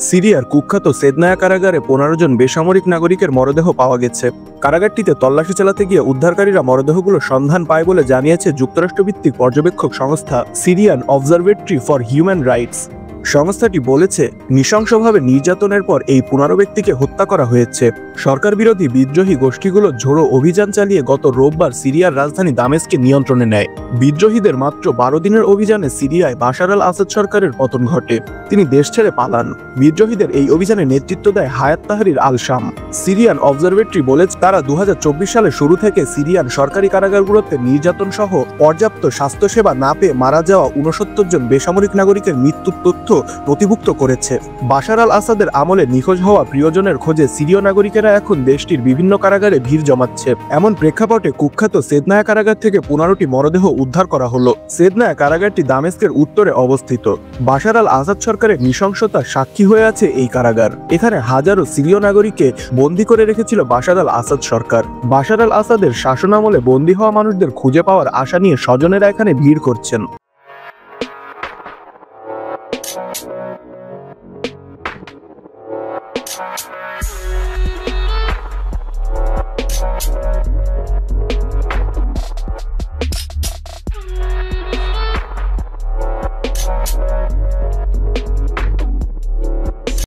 সিরিয়ার কুখ্যাত সেদনায়া কারাগারে 15 জন বেসামরিক নাগরিকের মরদেহ পাওয়া গেছে। কারাগারটিতে তল্লাশি চালাতে গিয়ে উদ্ধারকারীরা মরদেহগুলোর সন্ধান পায় বলে জানিয়েছে যুক্তরাষ্ট্রভিত্তিক পর্যবেক্ষক সংস্থা Syrian observatory for human rights. সংস্থাটি বলেছে, নৃশংসভাবে নির্যাতনের পর এই 15 ব্যক্তিকে হত্যা করা হয়েছে। সরকার বিরোধী বিদ্রোহী গোষ্ঠীগুলো ঝোড়ো অভিযান চালিয়ে গত রোববার সিরিয়ার রাজধানী দামেস্কে নিয়ন্ত্রণে নেয়। বিদ্রোহীদের মাত্র 12 দিনের অভিযানে সিরিয়ায় বাশার আল আসাদ সরকারের পতন ঘটে। তিনি দেশ ছেড়ে পালান। বিদ্রোহীদের এই অভিযানে নেতৃত্ব দেয় হায়াত তাহরির আল শাম। সিরিয়ান অবজারভেটরি বলেছে, তারা 2024 সালের শুরু থেকে সিরিয়ান সরকারি কারাগারগুলোতে নির্যাতন সহ পর্যাপ্ত স্বাস্থ্যসেবা না পেয়ে মারা যাওয়া 69 জন বেসামরিক নাগরিকের মৃত্যুর তথ্য নথিভুক্ত করেছে। বাশার আল আসাদের আমলে নিখোঁজ হওয়া প্রিয়জনের খোঁজে সিরীয় নাগরিকেরা এখন দেশটির বিভিন্ন কারাগারে ভিড় জমাচ্ছে। এমন প্রেক্ষাপটে কুখ্যাত সেদনায়া কারাগার থেকে 15টি মরদেহ উদ্ধার করা হলো। সেদনায়া কারাগারটি দামেস্কের উত্তরে অবস্থিত। বাশার আল আসাদ সরকারের নৃশংসতার সাক্ষী হয়ে আছে এই কারাগার। এখানে হাজারো সিরীয় নাগরিককে বন্দী করে রেখেছিল বাশার আল আসাদ সরকার। বাশার আল আসাদের শাসনামলে বন্দী হওয়া মানুষদের খুঁজে পাওয়ার আশা নিয়ে স্বজনেরা এখানে ভিড় করছেন।